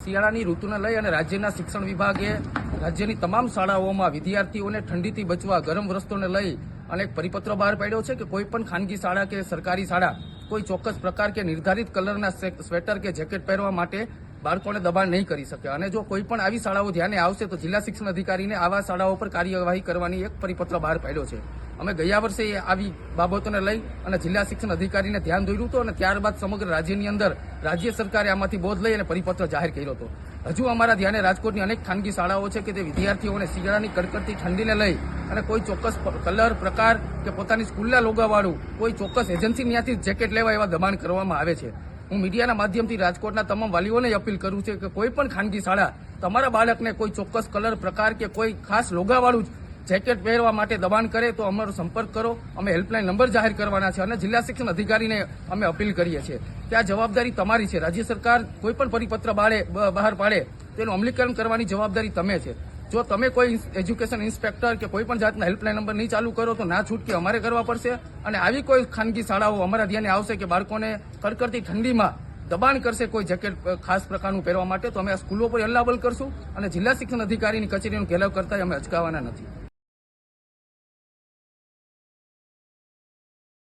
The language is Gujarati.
શિયાળાની ઋતુને લઈ અને રાજ્યના શિક્ષણ વિભાગે રાજ્યની તમામ શાળાઓમાં વિદ્યાર્થીઓને ઠંડીથી બચવા ગરમ વસ્તુને લઈ અને એક પરિપત્ર બહાર પાડ્યો છે કે કોઈ પણ ખાનગી શાળા કે સરકારી શાળા કોઈ ચોક્કસ પ્રકાર કે નિર્ધારિત કલરના સ્વેટર કે જેકેટ પહેરવા માટે બાળકોને દબાણ નહીં કરી શકે અને જો કોઈ પણ આવી શાળાઓ ધ્યાને આવશે તો જિલ્લા શિક્ષણ અધિકારીને આવા શાળાઓ પર કાર્યવાહી કરવાની એક પરિપત્ર બહાર પાડ્યો છે. અમે ગયા વર્ષે આવી બાબતોને લઈ અને જિલ્લા શિક્ષણ અધિકારીને ધ્યાન દોર્યું હતું અને ત્યારબાદ સમગ્ર રાજ્યની અંદર રાજ્ય સરકારે આમાંથી બોધ લઈ અને પરિપત્ર જાહેર કર્યો હતો. હજુ અમારા ધ્યાને રાજકોટની અનેક ખાનગી શાળાઓ છે કે તે વિદ્યાર્થીઓને શિયાળાની કડકડતી ઠંડીને લઈ અને કોઈ ચોક્કસ કલર પ્રકાર કે પોતાની સ્કૂલના લોગાવાળું કોઈ ચોક્કસ એજન્સી ત્યાંથી જેકેટ લેવા એવા દબાણ કરવામાં આવે છે. હું મીડિયાના માધ્યમથી રાજકોટના તમામ વાલીઓને અપીલ કરું છું કે કોઈ પણ ખાનગી શાળા તમારા બાળકને કોઈ ચોક્કસ કલર પ્રકાર કે કોઈ ખાસ લોગાવાળું જેકેટ પહેરવા માટે દબાણ કરે તો અમારો સંપર્ક કરો. અમે હેલ્પલાઇન નંબર જાહેર કરવાના છે અને જિલ્લા શિક્ષણ અધિકારીને અમે અપીલ કરીએ છીએ કે આ જવાબદારી તમારી છે. રાજ્ય સરકાર કોઈ પણ પરિપત્ર બહાર પાડે તેનું અમલીકરણ કરવાની જવાબદારી તમે છે. જો તમે કોઈ એજ્યુકેશન ઇન્સ્પેક્ટર કે કોઈ પણ જાતના હેલ્પલાઇન નંબર નહીં ચાલુ કરો તો ના છૂટકે અમારે કરવા પડશે અને આવી કોઈ ખાનગી શાળાઓ અમારા ધ્યાને આવશે કે બાળકોને કડકડતી ઠંડીમાં દબાણ કરશે કોઈ જેકેટ ખાસ પ્રકારનું પહેરવા માટે તો અમે આ સ્કૂલો પર હલ્લાબોલ કરશું અને જિલ્લા શિક્ષણ અધિકારીની કચેરીનો ઘેરાવ કરતા અમે અચકાવાના નથી.